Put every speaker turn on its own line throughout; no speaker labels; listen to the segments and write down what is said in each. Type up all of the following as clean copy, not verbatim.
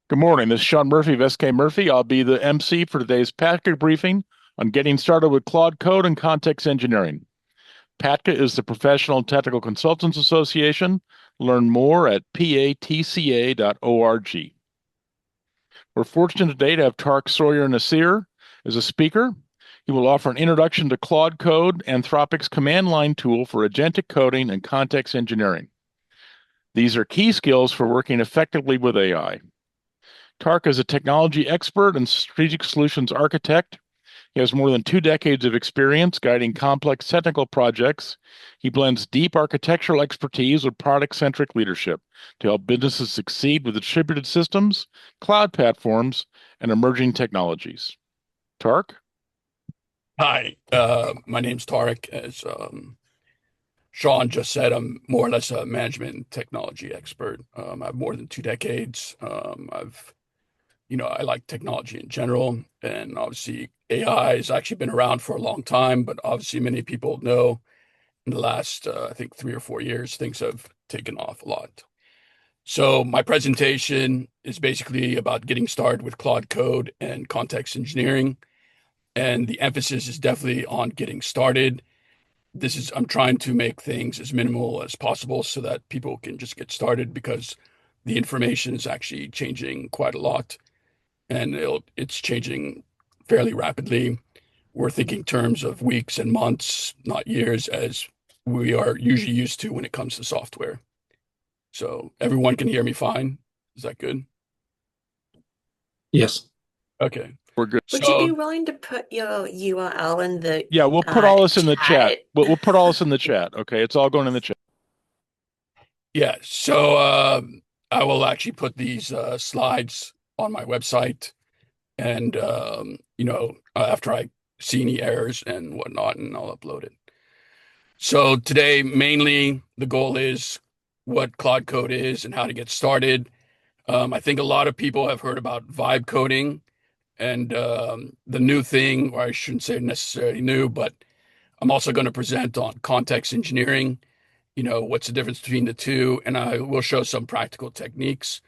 Good morning. This is Sean Murphy of SK Murphy. I'll be the MC for today's PATCA briefing on getting started with Claude Code and context engineering. PATCA is the Professional Technical Consultants Association. Learn more at patca.org. We're fortunate today to have Tarek Sawyer Nasir as a speaker. He will offer an introduction to Claude Code, Anthropic's command line tool for agentic coding and context engineering. These are key skills for working effectively with AI. Tarek is a technology expert and strategic solutions architect. He has more than 2 decades of experience guiding complex technical projects. He blends deep architectural expertise with product-centric leadership to help businesses succeed with distributed systems, cloud platforms, and emerging technologies. Tarek?
Hi, my name's Tarek. As Sean just said, I'm more or less a management and technology expert. I have more than 2 decades. I like technology in general, and obviously AI has actually been around for a long time, but obviously many people know in the last, I think 3 or 4 years, things have taken off a lot. So my presentation is basically about getting started with Claude Code and context engineering, and the emphasis is definitely on getting started. I'm trying to make things as minimal as possible so that people can just get started because the information is actually changing quite a lot and it's changing fairly rapidly. We're thinking terms of weeks and months, not years, as we are usually used to when it comes to software. So everyone can hear me fine. Is that good?
Yes.
Okay.
We're good.
Would you be
So
willing to put your URL in the
Yeah, we'll put all this in the chat.
chat?
We'll put all this in the chat. Okay, it's all going in the chat.
yeah, so I will actually put these slides on my website, and after I see any errors and whatnot, and I'll upload it. So today, mainly the goal is what Claude Code is and how to get started. I think a lot of people have heard about vibe coding and the new thing, or I shouldn't say necessarily new, but I'm also going to present on context engineering. What's the difference between the two, and I will show some practical techniques.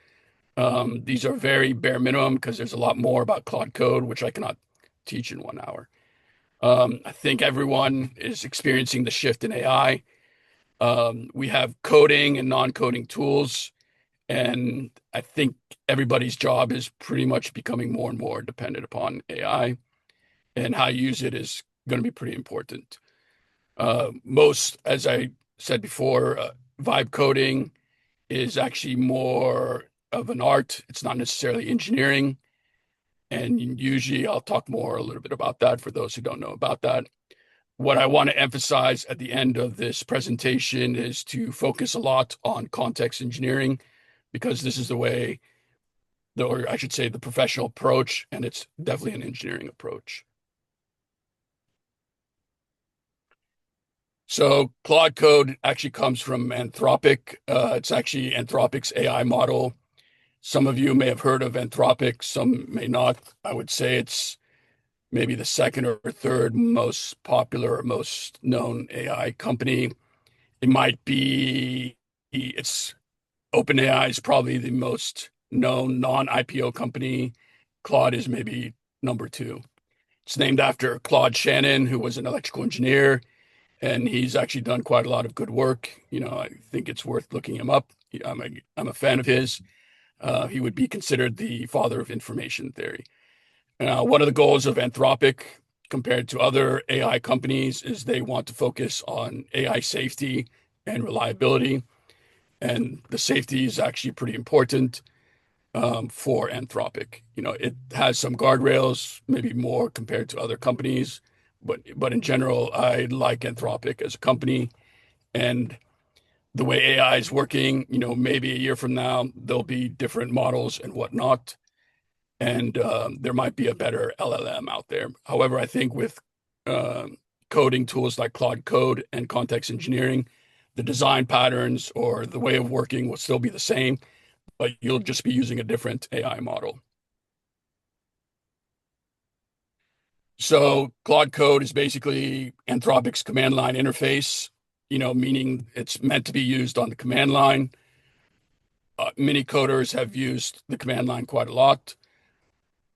These are very bare minimum because there's a lot more about Claude Code, which I cannot teach in 1 hour. I think everyone is experiencing the shift in AI. We have coding and non-coding tools, and I think everybody's job is pretty much becoming more and more dependent upon AI, and how you use it is going to be pretty important. As I said before, vibe coding is actually more of an art. It's not necessarily engineering. And usually I'll talk more a little bit about that for those who don't know about that. What I want to emphasize at the end of this presentation is to focus a lot on context engineering, because this is the way, or I should say, the professional approach, and it's definitely an engineering approach. So Claude Code actually comes from Anthropic. It's actually Anthropic's AI model. Some of you may have heard of Anthropic, some may not. I would say it's maybe the second or third most popular or most known AI company. It might be, it's OpenAI is probably the most known non-IPO company. Claude is maybe number two. It's named after Claude Shannon, who was an electrical engineer, and he's actually done quite a lot of good work. I think it's worth looking him up. I'm a fan of his. He would be considered the father of information theory. One of the goals of Anthropic compared to other AI companies is they want to focus on AI safety and reliability. And the safety is actually pretty important for Anthropic. It has some guardrails, maybe more compared to other companies, but in general, I like Anthropic as a company. And the way AI is working, maybe a year from now, there'll be different models and whatnot. And there might be a better LLM out there. However, I think with coding tools like Claude Code and context engineering, the design patterns or the way of working will still be the same, but you'll just be using a different AI model. So Claude Code is basically Anthropic's command line interface, meaning it's meant to be used on the command line. many coders have used the command line quite a lot.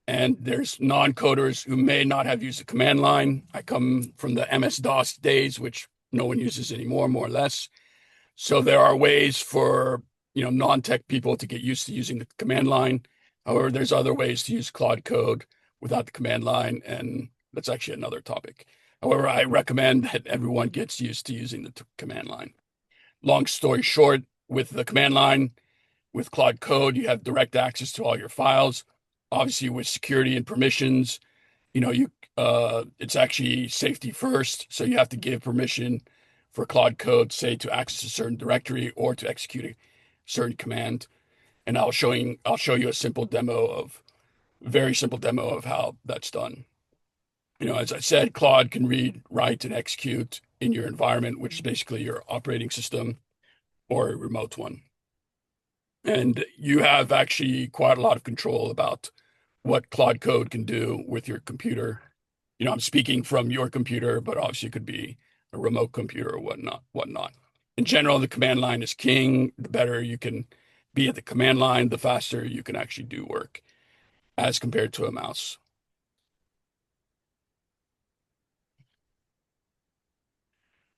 And there's non-coders who may not have used the command line. I come from the MS-DOS days, which no one uses anymore, more or less. So there are ways for non-tech people to get used to using the command line. However, there's other ways to use Claude Code without the command line, and that's actually another topic. However, I recommend that everyone gets used to using the command line. Long story short, with the command line, with Claude Code, you have direct access to all your files. Obviously, with security and permissions, it's actually safety first. So you have to give permission for Claude Code, say, to access a certain directory or to execute a certain command. And I'll show you a very simple demo of how that's done. As I said, Claude can read, write, and execute in your environment, which is basically your operating system or a remote one. And you have actually quite a lot of control about what Claude Code can do with your computer. I'm speaking from your computer, but obviously it could be a remote computer or whatnot. In general, the command line is king. The better you can be at the command line, the faster you can actually do work as compared to a mouse.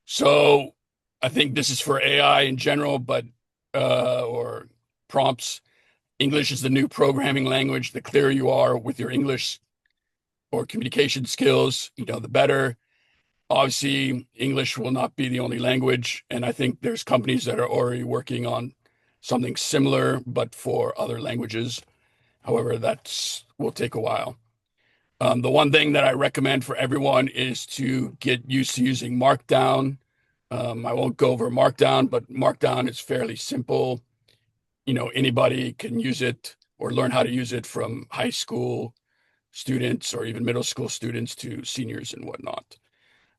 So I think this is for AI in general, but or prompts. English is the new programming language. The clearer you are with your English or communication skills, the better. Obviously, English will not be the only language, and I think there's companies that are already working on something similar, but for other languages. However, that will take a while. The one thing that I recommend for everyone is to get used to using Markdown. I won't go over Markdown, but Markdown is fairly simple. Anybody can use it or learn how to use it, from high school students or even middle school students to seniors and whatnot.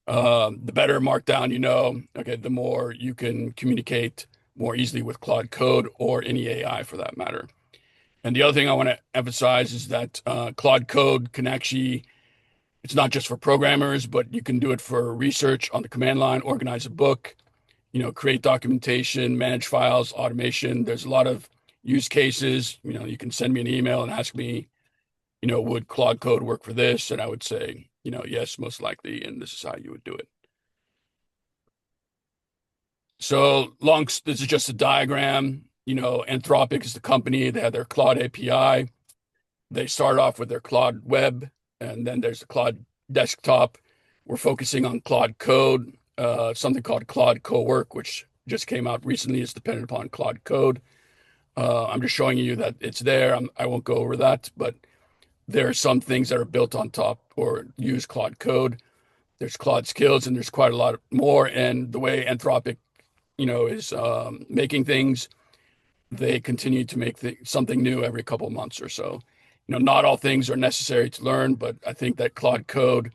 The better Markdown the more you can communicate more easily with Claude Code or any AI for that matter. And the other thing I want to emphasize is that Claude Code can actually, it's not just for programmers, but you can do it for research on the command line, organize a book, create documentation, manage files, automation. There's a lot of use cases. You can send me an email and ask me, would Claude Code work for this? And I would say, yes, most likely. And this is how you would do it. So this is just a diagram. Anthropic is the company. They have their Claude API. They start off with their Claude Web, and then there's the Claude Desktop. We're focusing on Claude Code. Something called Claude Co-work, which just came out recently, is dependent upon Claude Code. I'm just showing you that it's there. I won't go over that, but there are some things that are built on top or use Claude Code. There's Claude Skills, and there's quite a lot more. And the way Anthropic, is making things, they continue to make something new every couple of months or so. Not all things are necessary to learn, but I think that Claude Code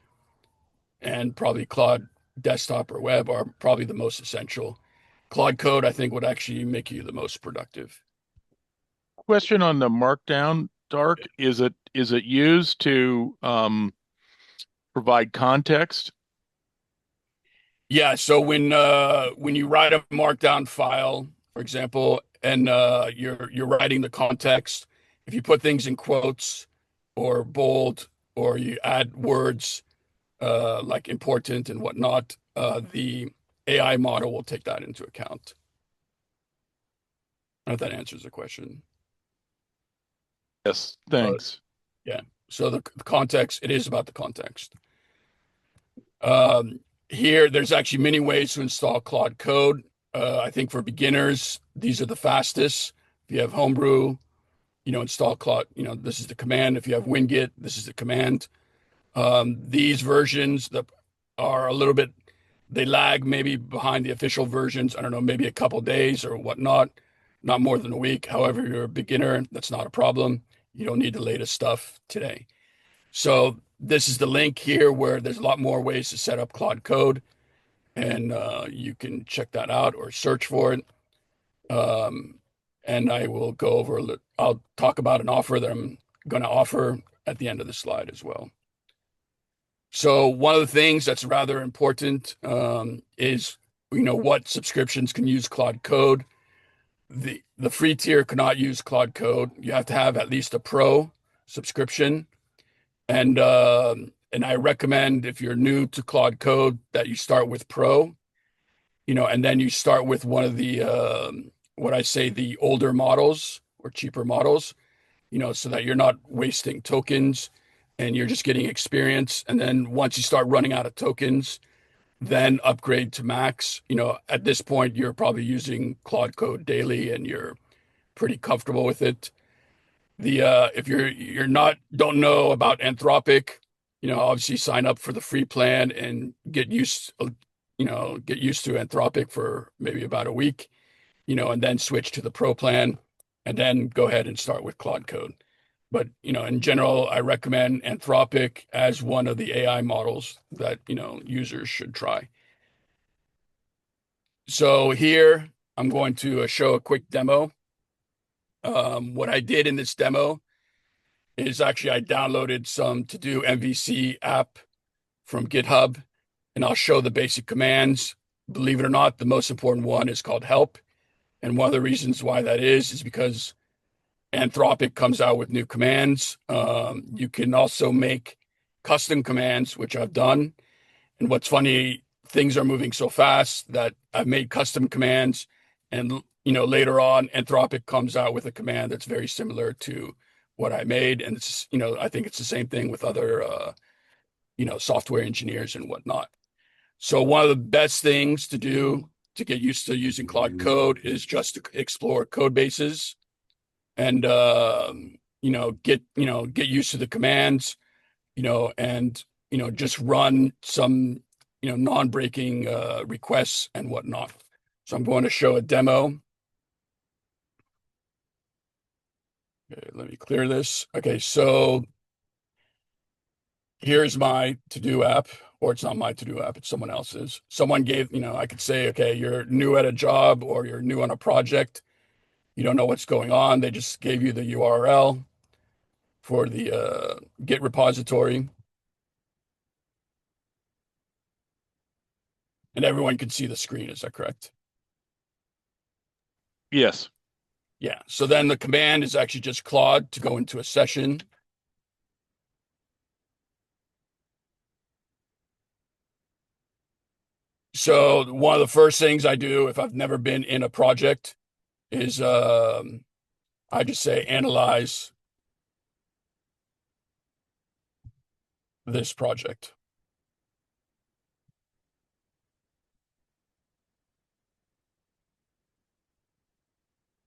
and probably Claude Desktop or Web are probably the most essential. Claude Code, I think, would actually make you the most productive.
Question on the Markdown, Dark. Is it used to provide context?
Yeah. So when you write a Markdown file, for example, and you're writing the context, if you put things in quotes or bold, or you add words like important and whatnot, the AI model will take that into account. I don't know if that answers the question.
Yes, thanks.
Yeah. So the context, it is about the context. Here, there's actually many ways to install Claude Code. I think for beginners, these are the fastest. If you have Homebrew, install Claude, this is the command. If you have Winget, this is the command. These versions that are a little bit, they lag maybe behind the official versions. I don't know, maybe a couple days or whatnot, not more than a week. However, you're a beginner, that's not a problem. You don't need the latest stuff today. So this is the link here where there's a lot more ways to set up Claude Code, and you can check that out or search for it. And I will go over, I'll talk about an offer that I'm going to offer at the end of the slide as well. So one of the things that's rather important is, what subscriptions can use Claude Code. The free tier cannot use Claude Code. You have to have at least a pro subscription. And I recommend if you're new to Claude Code that you start with Pro, and then you start with one of the what I say the older models or cheaper models, so that you're not wasting tokens and you're just getting experience. And then once you start running out of tokens, then upgrade to Max. At this point, you're probably using Claude Code daily and you're pretty comfortable with it. The If you're not don't know about Anthropic, obviously sign up for the free plan and get used to Anthropic for maybe about a week, and then switch to the pro plan and then go ahead and start with Claude Code. But, in general, I recommend Anthropic as one of the AI models that, users should try. So here I'm going to show a quick demo. What I did in this demo is actually I downloaded some to-do MVC app from GitHub, and I'll show the basic commands. Believe it or not, the most important one is called help. And one of the reasons why that is because Anthropic comes out with new commands. You can also make custom commands, which I've done. And what's funny, things are moving so fast that I've made custom commands. And, later on, Anthropic comes out with a command that's very similar to what I made. And it's, I think it's the same thing with other, software engineers and whatnot. So one of the best things to do to get used to using Claude Code is just to explore code bases and get used to the commands, and just run some non-breaking requests and whatnot. So I'm going to show a demo. Okay, let me clear this. Okay, so here's my to-do app, or it's not my to-do app, it's someone else's. Someone gave, I could say, okay, you're new at a job or you're new on a project. You don't know what's going on. They just gave you the URL for the Git repository. And everyone can see the screen. Is that correct?
Yes.
Yeah. So then the command is actually just Claude to go into a session. So one of the first things I do if I've never been in a project is I just say analyze this project.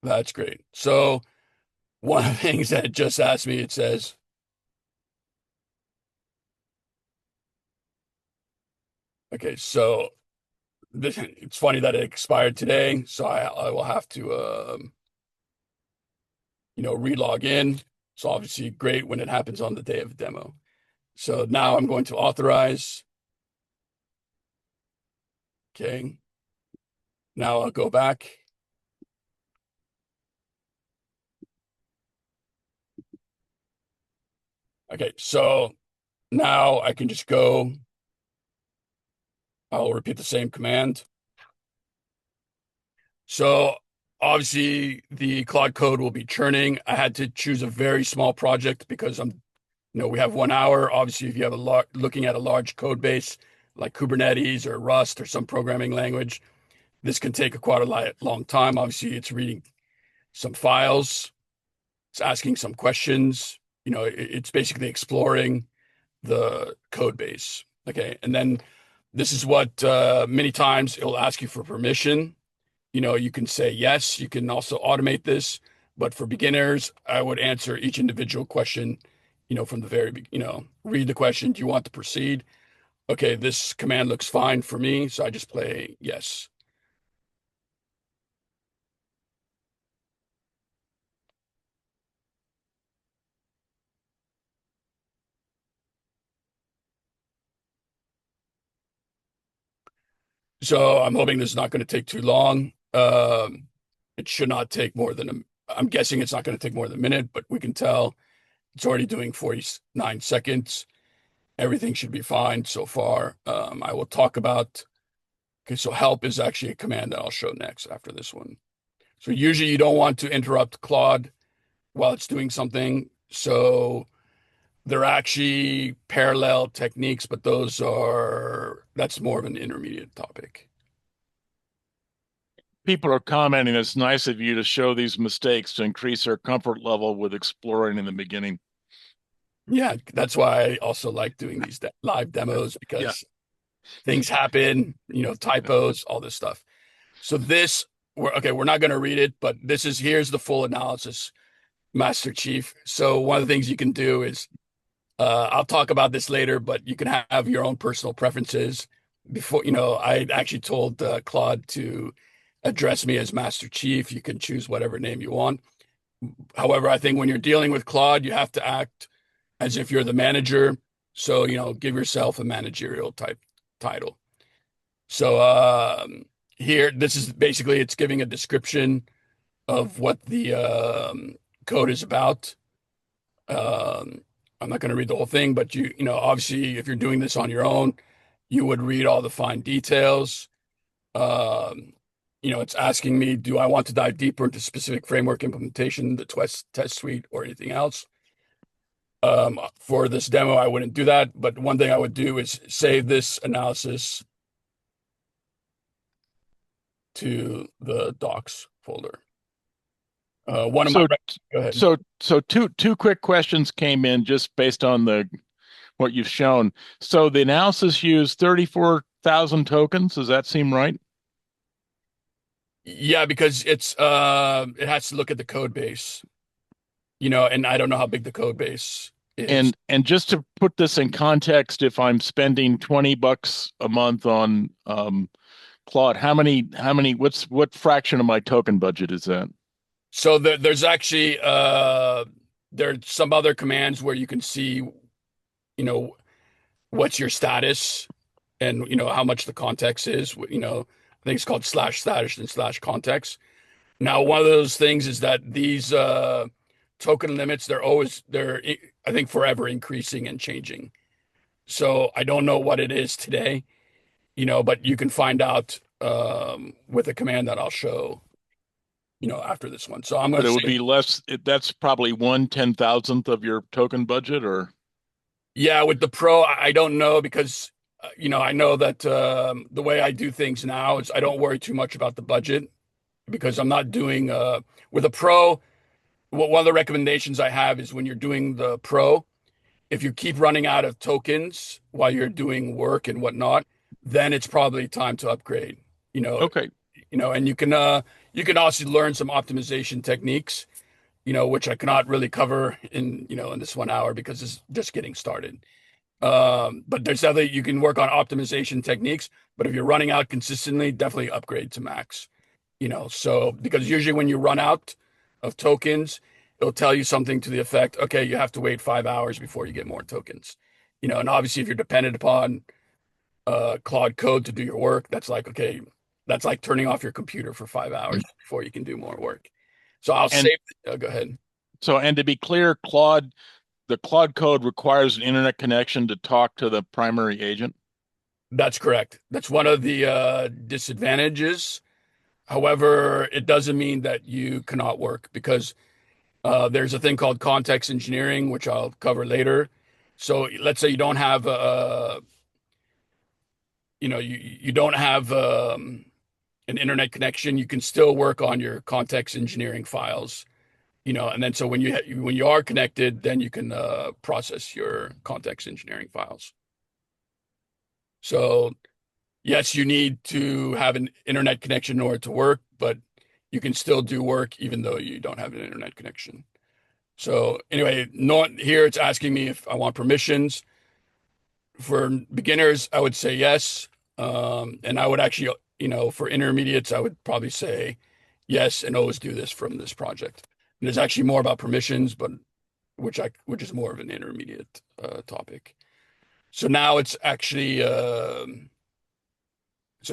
That's great. So one of the things that it just asked me, it says, okay, so it's funny that it expired today, so I will have to relog in. It's obviously great when it happens on the day of the demo. So now I'm going to authorize. Okay. Now I'll go back. Okay, so now I can just go. I'll repeat the same command. So obviously the Claude Code will be churning. I had to choose a very small project because we have 1 hour. Obviously, if you have looking at a large code base like Kubernetes or Rust or some programming language, this can take quite a long time. Obviously, it's reading some files. It's asking some questions. It's basically exploring the code base. Okay. And then this is what many times it'll ask you for permission. You can say yes. You can also automate this. But for beginners, I would answer each individual question, from the very beginning, read the question. Do you want to proceed? Okay, this command looks fine for me. So I just play yes. So I'm hoping this is not going to take too long. It should not take more than I'm guessing it's not going to take more than a minute, but we can tell it's already doing 49 seconds. Everything should be fine so far. I will talk about, okay, so help is actually a command that I'll show next after this one. So usually you don't want to interrupt Claude while it's doing something. So they're actually parallel techniques, but that's more of an intermediate topic.
People are commenting it's nice of you to show these mistakes to increase their comfort level with exploring in the beginning.
Yeah, that's why I also like doing these live demos
Yeah.
because things happen, typos, all this stuff. So we're not going to read it, but here's the full analysis, Master Chief. So one of the things you can do is, I'll talk about this later, but you can have your own personal preferences. Before, I actually told Claude to address me as Master Chief. You can choose whatever name you want. However, I think when you're dealing with Claude, you have to act as if you're the manager. So, give yourself a managerial type title. So, here, this is basically, it's giving a description of what the code is about. I'm not going to read the whole thing, but obviously, if you're doing this on your own, you would read all the fine details. Um, it's asking me, do I want to dive deeper into specific framework implementation, the test suite, or anything else? For this demo, I wouldn't do that, but one thing I would do is save this analysis to the docs folder. One of my
So,
Go ahead.
so two quick questions came in just based on what you've shown. So the analysis used 34,000 tokens. Does that seem right?
Yeah, because it has to look at the code base, and I don't know how big the code base is.
And just to put this in context, if I'm spending $20 a month on Claude, what fraction of my token budget is that?
So there's actually there's some other commands where you can see, what's your status and how much the context is. I think it's called /status and /context. Now, one of those things is that these token limits, they're I think forever increasing and changing. So I don't know what it is today, but you can find out with a command that I'll show, after this one. So I'm going
But
to
it would
say,
be less. That's probably 1/10,000th of your token budget, or
yeah, with the Pro, I don't know because, I know that the way I do things now is I don't worry too much about the budget because I'm not doing with a Pro. One of the recommendations I have is when you're doing the Pro, if you keep running out of tokens while you're doing work and whatnot, then it's probably time to upgrade.
okay.
And you can also learn some optimization techniques, which I cannot really cover in this 1 hour because it's just getting started. But there's other you can work on optimization techniques, but if you're running out consistently, definitely upgrade to max. So because usually when you run out of tokens, it'll tell you something to the effect, okay, you have to wait 5 hours before you get more tokens. And obviously if you're dependent upon Claude Code to do your work, that's like, okay, that's like turning off your computer for 5 hours before you can do more work. So I'll
And
save, go ahead.
and to be clear, the Claude Code requires an internet connection to talk to the primary agent.
That's correct. That's one of the disadvantages. However, it doesn't mean that you cannot work because there's a thing called context engineering, which I'll cover later. So let's say you don't have you don't have an internet connection, you can still work on your context engineering files, and then so when you are connected, then you can process your context engineering files. So yes, you need to have an internet connection in order to work, but you can still do work even though you don't have an internet connection. So anyway, not here it's asking me if I want permissions. For beginners, I would say yes. And I would actually, for intermediates, I would probably say yes and always do this from this project. And there's actually more about permissions, but which is more of an intermediate topic. So now it's actually so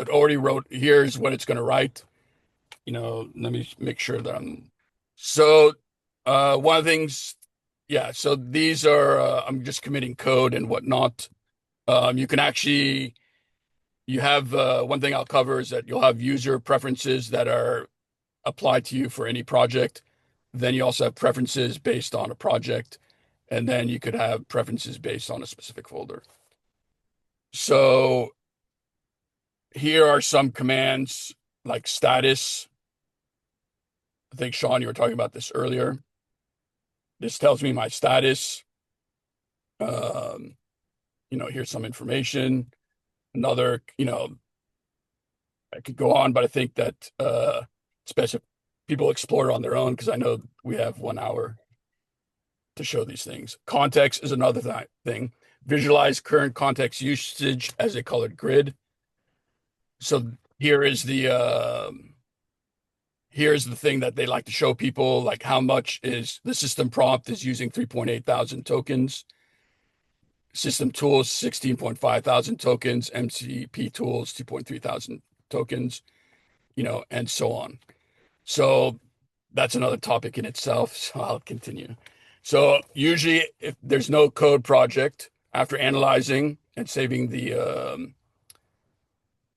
it already wrote, here's what it's going to write. Let me make sure that so one of the things, yeah, so these are, I'm just committing code and whatnot. You can actually, you have, one thing I'll cover is that you'll have user preferences that are apply to you for any project. Then you also have preferences based on a project, and then you could have preferences based on a specific folder. So here are some commands like status. I think, Sean, you were talking about this earlier. This tells me my status. Um, here's some information. Another, I could go on, but I think that it's best if people explore it on their own because I know we have 1 hour to show these things. Context is another thing. Visualize current context usage as a colored grid. So here's the thing that they like to show people, like how much is the system prompt is using 3.8 thousand tokens. System tools, 16.5 thousand tokens. MCP tools, 2.3 thousand tokens, and so on. So that's another topic in itself. So I'll continue. So usually if there's no code project, after analyzing and saving the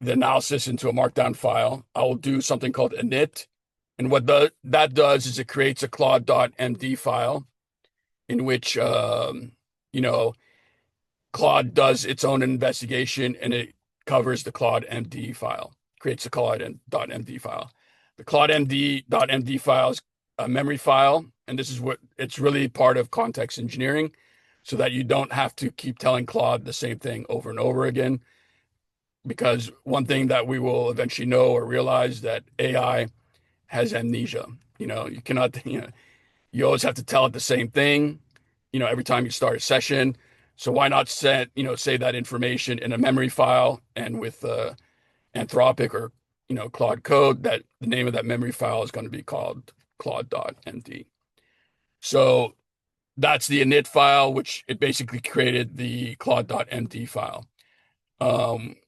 analysis into a markdown file, I will do something called init. And what that does is it creates a Claude.md file in which, Claude does its own investigation and it covers the Claude.md file, creates a Claude.md file. The Claude.md file is a memory file, and this is what it's really part of context engineering so that you don't have to keep telling Claude the same thing over and over again. Because one thing that we will eventually know or realize that AI has amnesia. You cannot, you always have to tell it the same thing, every time you start a session. So why not save that information in a memory file and with Anthropic or, Claude Code, that the name of that memory file is going to be called Claude.md. So that's the init file, which it basically created the Claude.md file.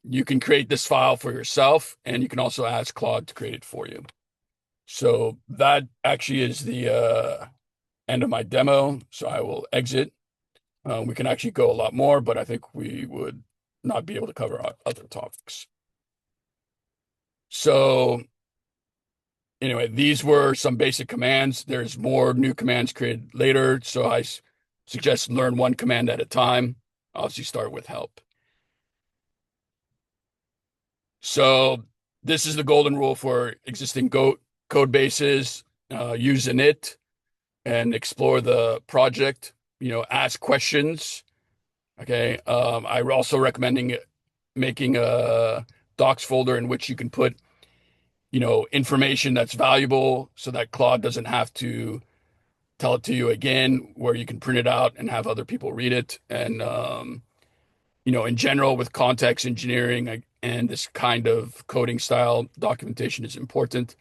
You can create this file for yourself, and you can also ask Claude to create it for you. So that actually is the end of my demo. So I will exit. We can actually go a lot more, but I think we would not be able to cover other topics. So anyway, these were some basic commands. There's more new commands created later. So I suggest learn one command at a time. Obviously start with help. So this is the golden rule for existing code bases. Use init and explore the project, ask questions. Okay. I also recommending making a docs folder in which you can put, information that's valuable so that Claude doesn't have to tell it to you again, where you can print it out and have other people read it. And, in general, with context engineering and this kind of coding style, documentation is important.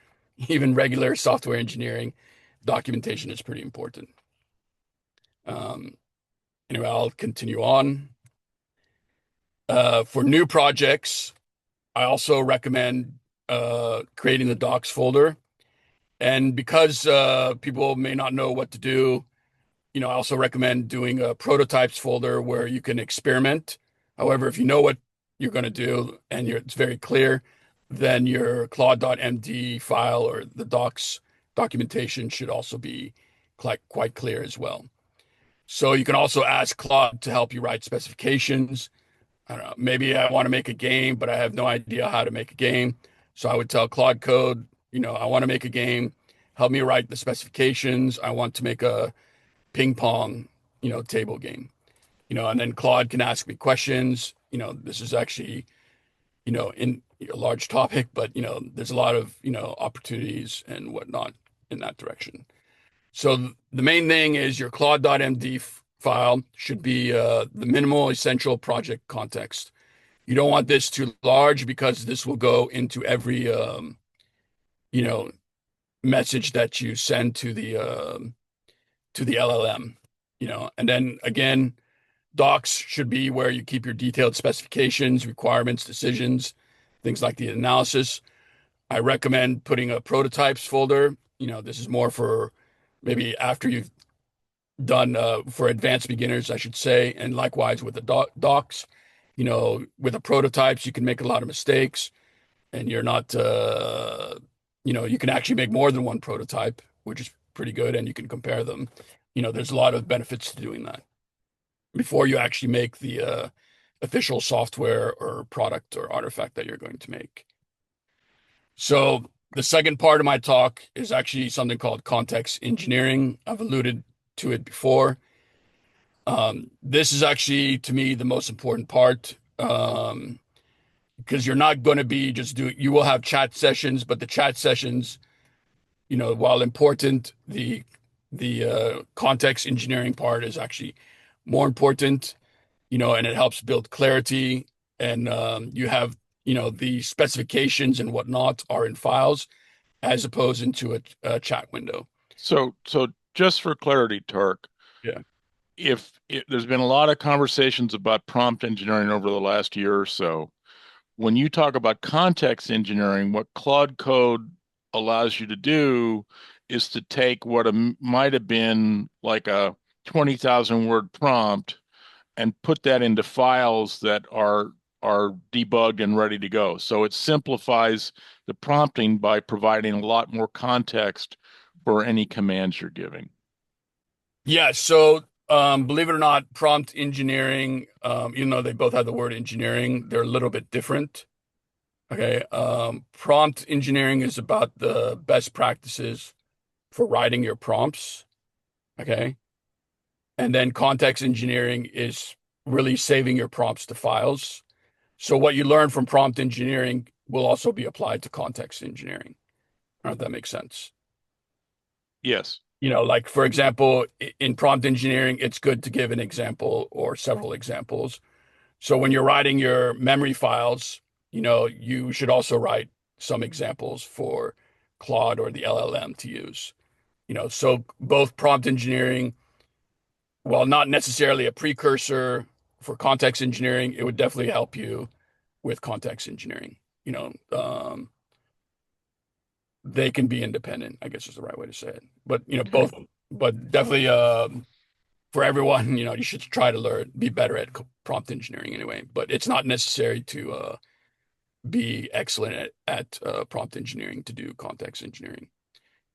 Even regular software engineering, documentation is pretty important. Anyway, I'll continue on. For new projects, I also recommend creating the docs folder. And because people may not know what to do, I also recommend doing a prototypes folder where you can experiment. However, if you know what you're going to do and it's very clear, then your Claude.md file or the docs documentation should also be quite clear as well. So you can also ask Claude to help you write specifications. I don't know, maybe I want to make a game, but I have no idea how to make a game. So I would tell Claude Code, I want to make a game. Help me write the specifications. I want to make a ping pong, table game, and then Claude can ask me questions. This is actually, in a large topic, but, there's a lot of, opportunities and whatnot in that direction. So the main thing is your Claude.md file should be the minimal essential project context. You don't want this too large because this will go into every, message that you send to the LLM, and then again, docs should be where you keep your detailed specifications, requirements, decisions, things like the analysis. I recommend putting a prototypes folder. This is more for maybe after you've done for advanced beginners, I should say. And likewise with the docs, with the prototypes, you can make a lot of mistakes and you're not, you can actually make more than one prototype, which is pretty good, and you can compare them. There's a lot of benefits to doing that before you actually make the official software or product or artifact that you're going to make. So the second part of my talk is actually something called context engineering. I've alluded to it before. This is actually, to me, the most important part, because you're not going to be just doing, you will have chat sessions, but the chat sessions, while important, the context engineering part is actually more important, and it helps build clarity. And you have, the specifications and whatnot are in files as opposed into a chat window.
So just for clarity, Tark,
Yeah.
if there's been a lot of conversations about prompt engineering over the last year or so, when you talk about context engineering, what Claude Code allows you to do is to take what might have been like a 20,000 word prompt and put that into files that are debugged and ready to go. So it simplifies the prompting by providing a lot more context for any commands you're giving.
Yeah. So, believe it or not, prompt engineering, even though they both have the word engineering, they're a little bit different. Okay. Prompt engineering is about the best practices for writing your prompts. Okay. And then context engineering is really saving your prompts to files. So what you learn from prompt engineering will also be applied to context engineering. I don't know if that makes sense.
Yes.
Like for example, in prompt engineering, it's good to give an example or several examples. So when you're writing your memory files, you should also write some examples for Claude or the LLM to use. So both prompt engineering, while not necessarily a precursor for context engineering, it would definitely help you with context engineering. They can be independent, I guess is the right way to say it. But
Okay.
both, but definitely for everyone, you should try to be better at prompt engineering anyway. But it's not necessary to be excellent at prompt engineering to do context engineering.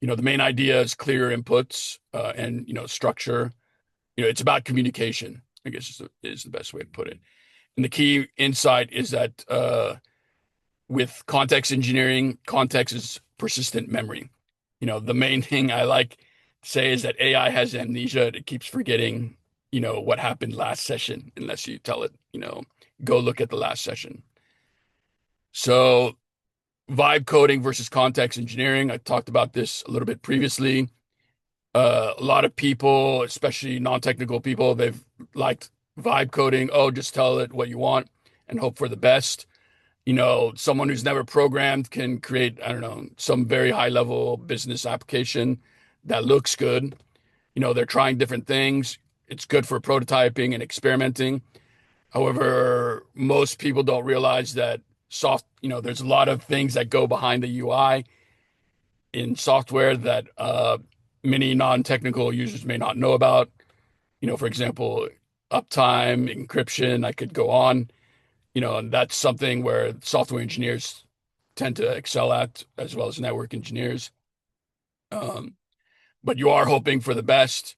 The main idea is clear inputs and structure. It's about communication, I guess is the best way to put it. And the key insight is that with context engineering, context is persistent memory. The main thing I like to say is that AI has amnesia. It keeps forgetting, what happened last session unless you tell it, go look at the last session. So vibe coding versus context engineering. I talked about this a little bit previously. A lot of people, especially non-technical people, they've liked vibe coding. Oh, just tell it what you want and hope for the best. Someone who's never programmed can create, I don't know, some very high level business application that looks good. They're trying different things. It's good for prototyping and experimenting. However, most people don't realize that there's a lot of things that go behind the UI in software that many non-technical users may not know about. For example, uptime, encryption, I could go on, and that's something where software engineers tend to excel at, as well as network engineers. Um, but you are hoping for the best.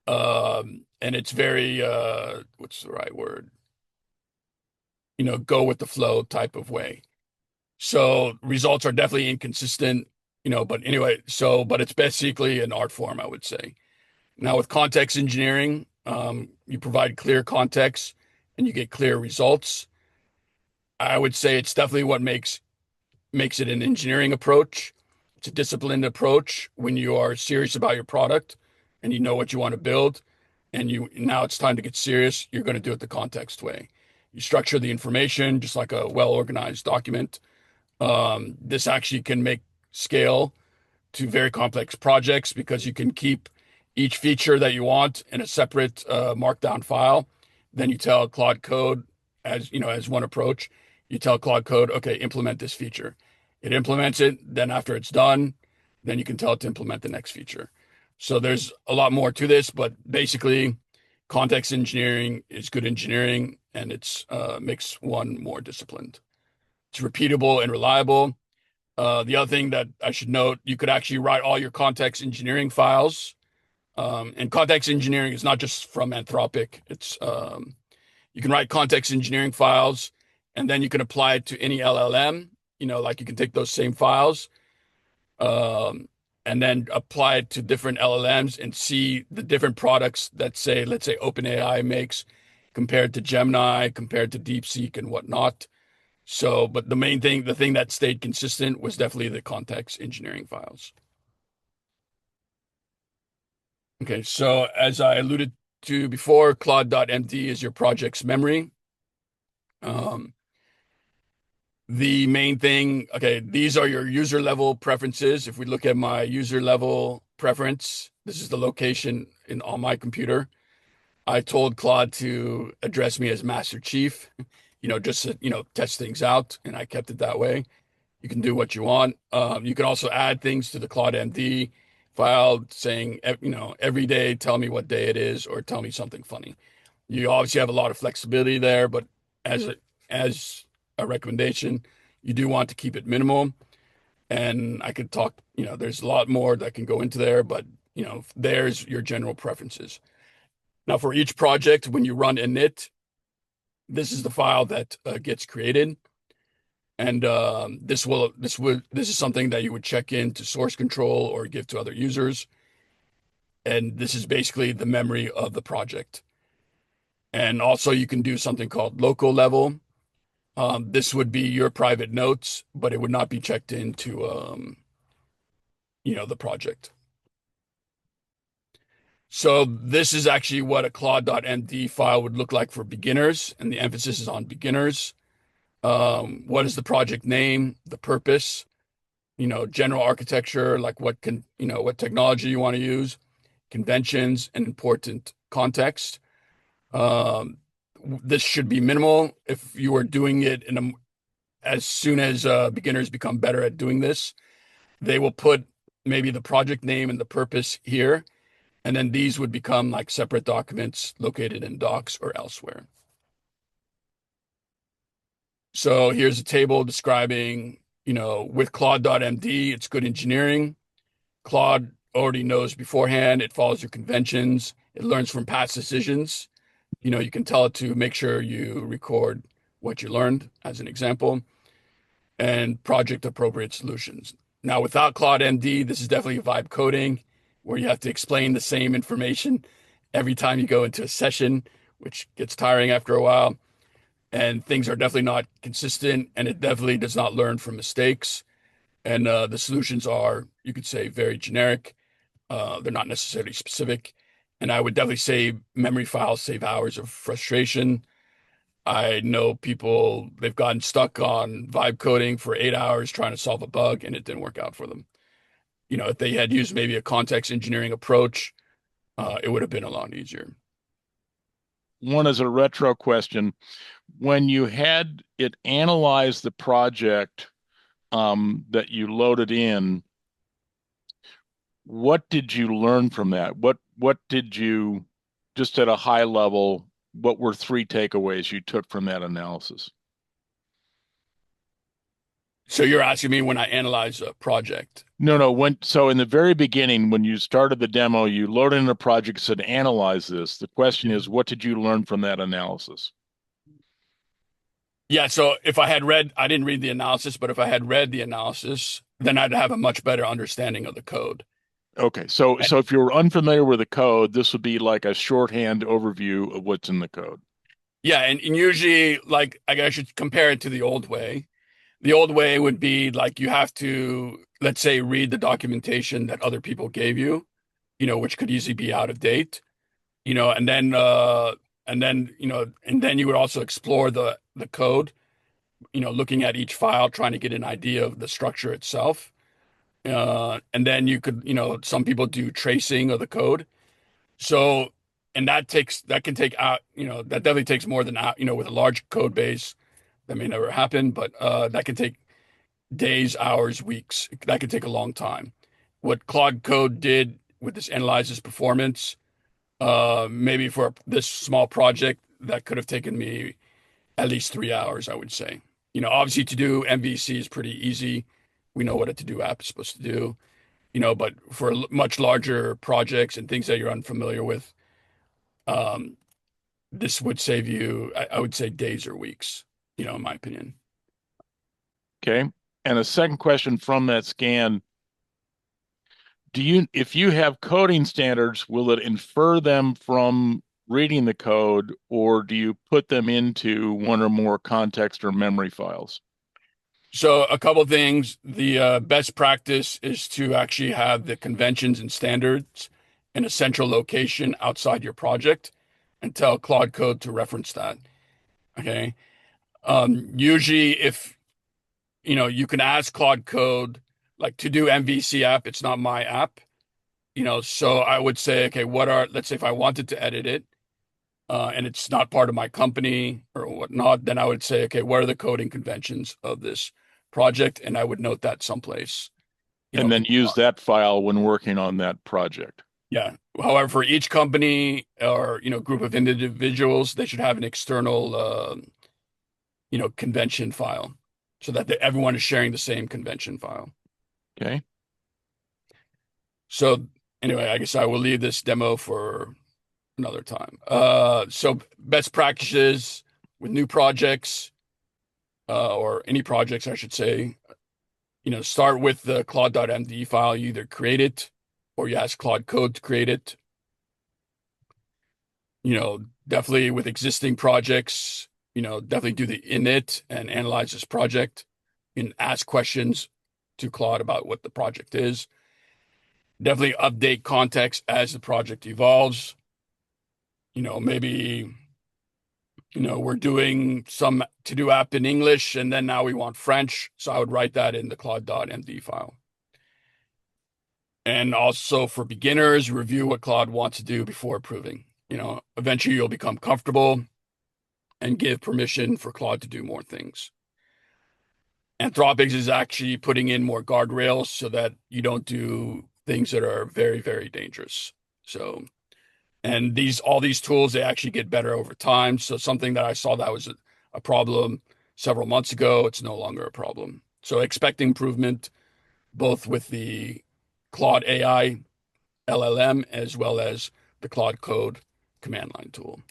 And it's very, what's the right word? Go with the flow type of way. So results are definitely inconsistent, but anyway, but it's basically an art form, I would say. Now with context engineering, you provide clear context and you get clear results. I would say it's definitely what makes it an engineering approach. It's a disciplined approach when you are serious about your product and you know what you want to build and now it's time to get serious. You're going to do it the context way. You structure the information just like a well-organized document. This actually can make scale to very complex projects because you can keep each feature that you want in a separate markdown file. Then you tell Claude Code as one approach. You tell Claude Code, okay, implement this feature. It implements it. Then after it's done, then you can tell it to implement the next feature. So there's a lot more to this, but basically, context engineering is good engineering, and it's makes one more disciplined. It's repeatable and reliable. The other thing that I should note, you could actually write all your context engineering files. And context engineering is not just from Anthropic. It's you can write context engineering files, and then you can apply it to any LLM. Like you can take those same files, um, and then apply it to different LLMs and see the different products that let's say OpenAI makes compared to Gemini, compared to DeepSeek and whatnot. So, but the thing that stayed consistent was definitely the context engineering files. Okay, so as I alluded to before, Claude.md is your project's memory. Um, the main thing, okay, these are your user level preferences. If we look at my user level preference, this is the location on my computer. I told Claude to address me as Master Chief, just to, test things out, and I kept it that way. You can do what you want. You can also add things to the Claude MD file saying, every day, tell me what day it is, or tell me something funny. You obviously have a lot of flexibility there, but as as a recommendation, you do want to keep it minimal. And I could talk, there's a lot more that can go into there, but there's your general preferences. Now, for each project, when you run init, this is the file that gets created. And this is something that you would check in to source control or give to other users. And this is basically the memory of the project. And also you can do something called local level. This would be your private notes, but it would not be checked into the project. So this is actually what a Claude.md file would look like for beginners, and the emphasis is on beginners. What is the project name, the purpose, general architecture, like what technology you want to use, conventions, and important context. This should be minimal. If you are doing it as soon as beginners become better at doing this, they will put maybe the project name and the purpose here, and then these would become like separate documents located in docs or elsewhere. So here's a table describing, with Claude.md, it's good engineering. Claude already knows beforehand. It follows your conventions. It learns from past decisions. You can tell it to make sure you record what you learned as an example, and project appropriate solutions. Now, without Claude MD, this is definitely vibe coding where you have to explain the same information every time you go into a session, which gets tiring after a while. And things are definitely not consistent, and it definitely does not learn from mistakes. And the solutions are, you could say, very generic. They're not necessarily specific. And I would definitely say memory files save hours of frustration. I know people, they've gotten stuck on vibe coding for 8 hours trying to solve a bug, and it didn't work out for them. If they had used maybe a context engineering approach, it would have been a lot easier.
One is a retro question. When you had it analyze the project that you loaded in, what did you learn from that? What did you, just at a high level, what were 3 takeaways you took from that analysis?
So you're asking me when I analyze a project?
No. So in the very beginning, when you started the demo, you loaded in a project, said analyze this. The question is, what did you learn from that analysis?
Yeah, so if I didn't read the analysis, but if I had read the analysis, then I'd have a much better understanding of the code.
Okay, so if you're unfamiliar with the code, this would be like a shorthand overview of what's in the code.
Yeah, and usually, like, I should compare it to the old way. The old way would be like you have to, let's say, read the documentation that other people gave you, which could easily be out of date, and then you would also explore the code, looking at each file, trying to get an idea of the structure itself. And then you could, some people do tracing of the code. So, and that can take out, that definitely takes more than out, with a large code base, that may never happen, but that can take days, hours, weeks. That could take a long time. What Claude Code did with this analyzes performance, maybe for this small project, that could have taken me at least 3 hours, I would say. Obviously to do MVC is pretty easy We know what a to-do app is supposed to do, but for much larger projects and things that you're unfamiliar with, um, this would save you, I would say, days or weeks, in my opinion.
Okay. And a second question from that scan, if you have coding standards, will it infer them from reading the code, or do you put them into one or more context or memory files?
So a couple of things. The best practice is to actually have the conventions and standards in a central location outside your project and tell Claude Code to reference that. Okay. Usually if, you can ask Claude Code, like to do MVC app, it's not my app, so I would say, okay, let's say if I wanted to edit it, and it's not part of my company or whatnot, then I would say, okay, what are the coding conventions of this project? And I would note that someplace,
And then use that file when working on that project.
yeah. However, for each company or, group of individuals, they should have an external, convention file so that everyone is sharing the same convention file.
Okay.
So anyway, I guess I will leave this demo for another time. So best practices with new projects, or any projects, I should say, start with the Claude.md file. You either create it or you ask Claude Code to create it. Definitely with existing projects, definitely do the init and analyze this project and ask questions to Claude about what the project is. Definitely update context as the project evolves. Maybe, we're doing some to-do app in English and then now we want French. So I would write that in the Claude.md file. And also for beginners, review what Claude wants to do before approving. Eventually you'll become comfortable and give permission for Claude to do more things. Anthropic is actually putting in more guardrails so that you don't do things that are very, very dangerous. So, and all these tools, they actually get better over time. So something that I saw that was a problem several months ago, it's no longer a problem. So expect improvement both with the Claude AI LLM as well as the Claude Code command line tool.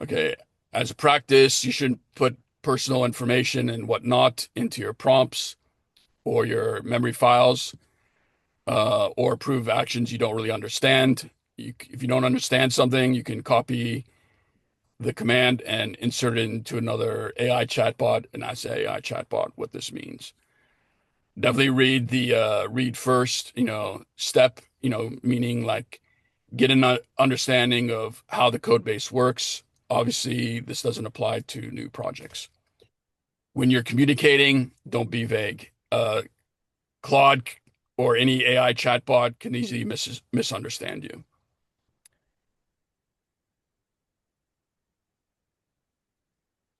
Okay, as a practice, you shouldn't put personal information and whatnot into your prompts or your memory files, or approve actions you don't really understand. If you don't understand something, you can copy the command and insert it into another AI chatbot and ask the AI chatbot what this means. Definitely read the read first, step, meaning like get an understanding of how the code base works. Obviously, this doesn't apply to new projects. When you're communicating, don't be vague. Claude or any AI chatbot can easily misunderstand you.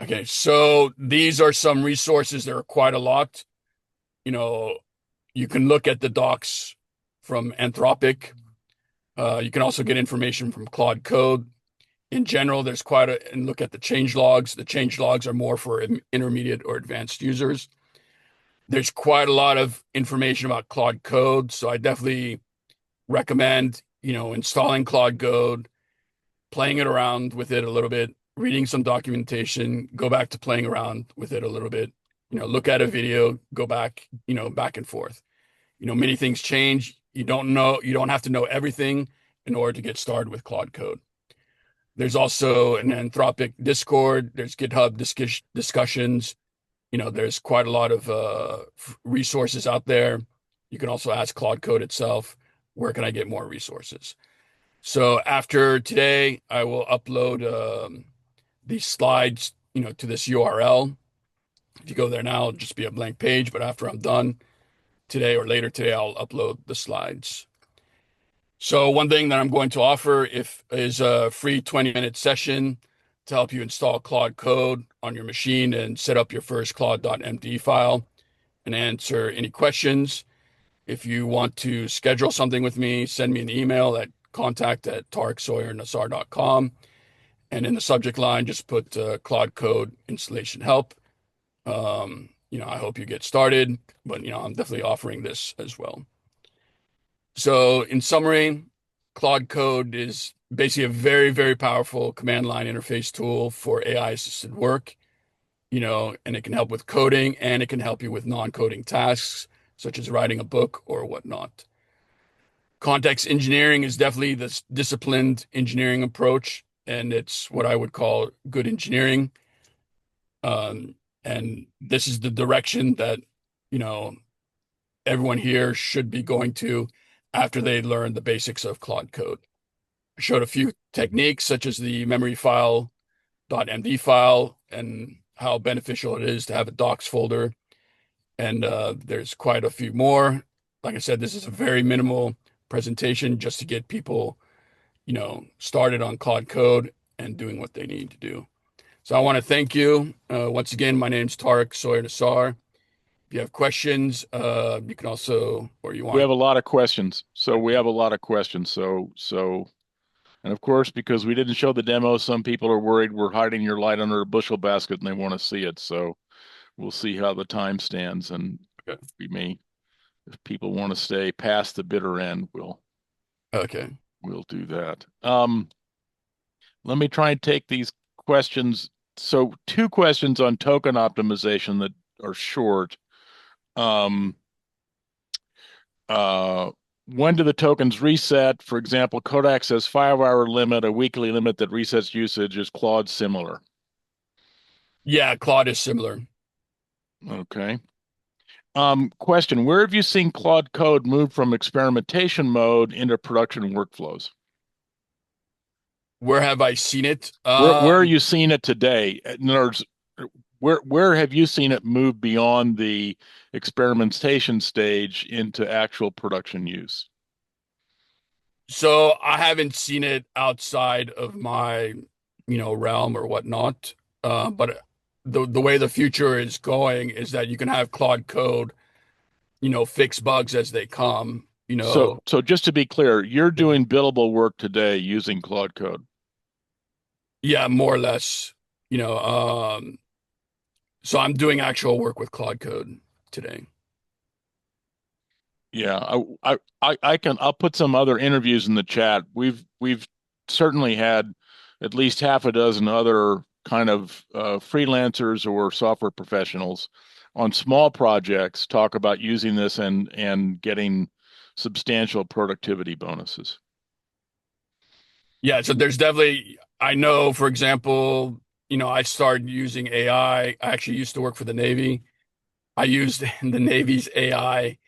Okay, so these are some resources. There are quite a lot. You can look at the docs from Anthropic. You can also get information from Claude Code. In general, there's and look at the change logs. The change logs are more for intermediate or advanced users. There's quite a lot of information about Claude Code, so I definitely recommend, installing Claude Code, playing it around with it a little bit, reading some documentation, go back to playing around with it a little bit, look at a video, go back, back and forth. Many things change. You don't have to know everything in order to get started with Claude Code. There's also an Anthropic Discord. There's GitHub discussions. There's quite a lot of resources out there. You can also ask Claude Code itself, where can I get more resources? So after today, I will upload these slides, to this URL. If you go there now, it'll just be a blank page. But after I'm done today or later today, I'll upload the slides. So one thing that I'm going to offer is a free 20-minute session to help you install Claude Code on your machine and set up your first Claude.md file and answer any questions. If you want to schedule something with me, send me an email at contact@tariqsawyernassar.com. And in the subject line, just put Claude Code installation help. I hope you get started, but I'm definitely offering this as well. So in summary, Claude Code is basically a very, very powerful command line interface tool for AI assisted work, and it can help with coding and it can help you with non-coding tasks, such as writing a book or whatnot. Context engineering is definitely this disciplined engineering approach, and it's what I would call good engineering. Um, and this is the direction that, you know, everyone here should be going to after they learn the basics of Claude Code. I showed a few techniques such as the memory file .md file and how beneficial it is to have a docs folder. And there's quite a few more. Like I said, this is a very minimal presentation just to get people, started on Claude Code and doing what they need to do. So I want to thank you. Once again, my name's Tarek Sawyer Nassar. If you have questions, you can also, or you
We
want
have a lot of questions. And of course, because we didn't show the demo, some people are worried we're hiding your light under a bushel basket and they want to see it. So we'll see how the time stands, and
okay.
if people want to stay past the bitter end,
Okay.
we'll do that. Let me try and take these questions. So 2 questions on token optimization that are short. Um, when do the tokens reset? For example, Kodak says 5-hour limit, a weekly limit that resets usage. Is Claude similar?
Yeah, Claude is similar.
Okay. Question, where have you seen Claude Code move from experimentation mode into production workflows?
Where have I seen it?
Where are you seeing it today? In other words, where have you seen it move beyond the experimentation stage into actual production use?
So I haven't seen it outside of my, realm or whatnot. But the way the future is going is that you can have Claude Code, fix bugs as they come,
So just to be clear, you're doing billable work today using Claude Code.
Yeah, more or less, you know, um, so I'm doing actual work with Claude Code today.
Yeah, I'll put some other interviews in the chat. We've certainly had at least half a dozen other kind of freelancers or software professionals on small projects talk about using this and getting substantial productivity bonuses.
Yeah, so there's definitely, I know, for example, I started using AI. I actually used to work for the Navy. I used the Navy's AI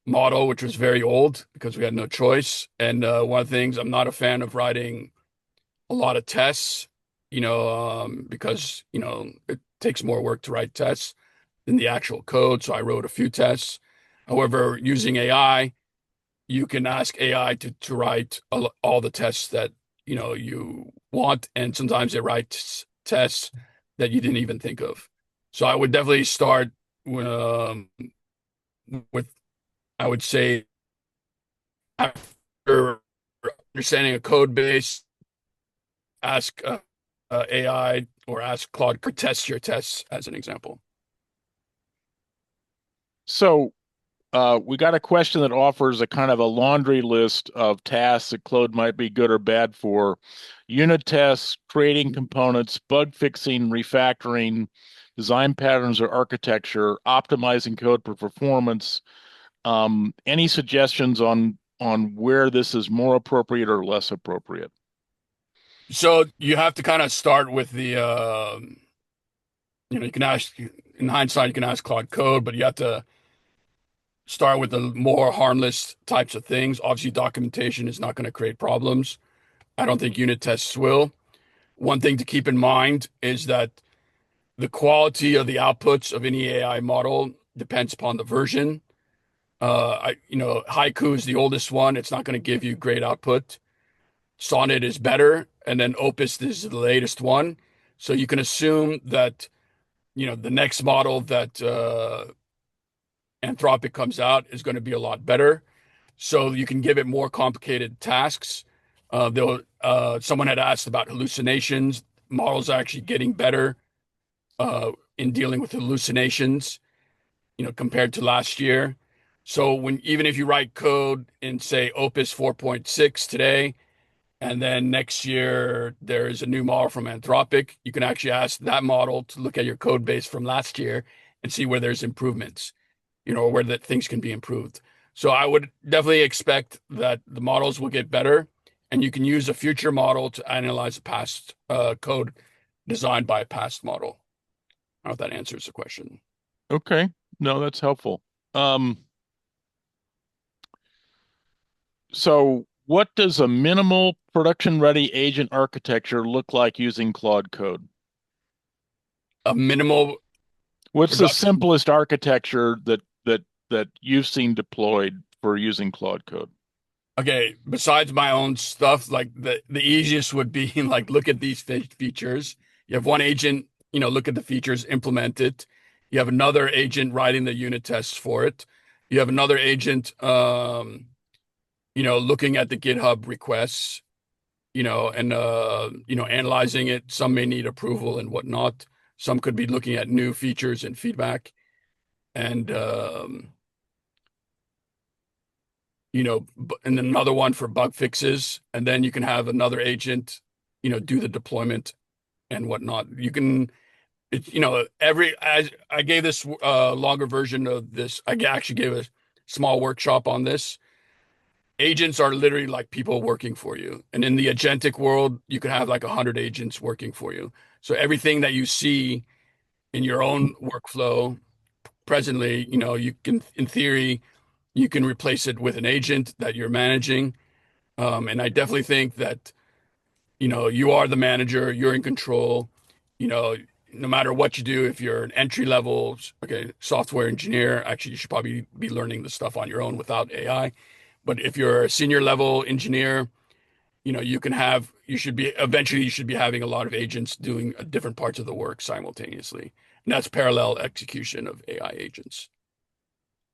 model, which was very old because we had no choice. And one of the things, I'm not a fan of writing a lot of tests, because, it takes more work to write tests than the actual code. So I wrote a few tests. However, using AI, you can ask AI to write all the tests that, you want. And sometimes it writes tests that you didn't even think of. So I would definitely start um, with, I would say, after understanding a code base, ask AI or ask Claude to test your tests as an example.
So we got a question that offers a kind of a laundry list of tasks that Claude might be good or bad for: unit tests, creating components, bug fixing, refactoring, design patterns or architecture, optimizing code for performance. Any suggestions on where this is more appropriate or less appropriate?
So you have to kind of start with you can ask, in hindsight, you can ask Claude Code, but you have to start with the more harmless types of things. Obviously, documentation is not going to create problems. I don't think unit tests will. One thing to keep in mind is that the quality of the outputs of any AI model depends upon the version. Haiku is the oldest one. It's not going to give you great output. Sonnet is better, and then Opus is the latest one. So you can assume that, the next model that Anthropic comes out is going to be a lot better. So you can give it more complicated tasks. Someone had asked about hallucinations. Models are actually getting better in dealing with hallucinations. compared to last year. So even if you write code in, say, Opus 4.6 today, and then next year there's a new model from Anthropic, you can actually ask that model to look at your code base from last year and see where there's improvements, where that things can be improved. So I would definitely expect that the models will get better, and you can use a future model to analyze past code designed by a past model. I don't know if that answers the question.
Okay. No, that's helpful. Um, so what does a minimal production-ready agent architecture look like using Claude Code?
A minimal
What's the
production.
simplest architecture that you've seen deployed for using Claude Code?
Okay, besides my own stuff, like the easiest would be like look at these features. You have one agent, look at the features, implement it. You have another agent writing the unit tests for it. You have another agent, looking at the GitHub requests, and analyzing it. Some may need approval and whatnot. Some could be looking at new features and feedback, and and another one for bug fixes, and then you can have another agent, do the deployment and whatnot. You can, I gave this longer version of this. I actually gave a small workshop on this. Agents are literally like people working for you, and in the agentic world, you can have like 100 agents working for you. So everything that you see in your own workflow presently, you can, in theory, you can replace it with an agent that you're managing. And I definitely think that, you are the manager, you're in control, you know, no matter what you do, if you're an entry level, okay, software engineer, actually, you should probably be learning the stuff on your own without AI. But if you're a senior level engineer, you should be having a lot of agents doing different parts of the work simultaneously. And that's parallel execution of AI agents.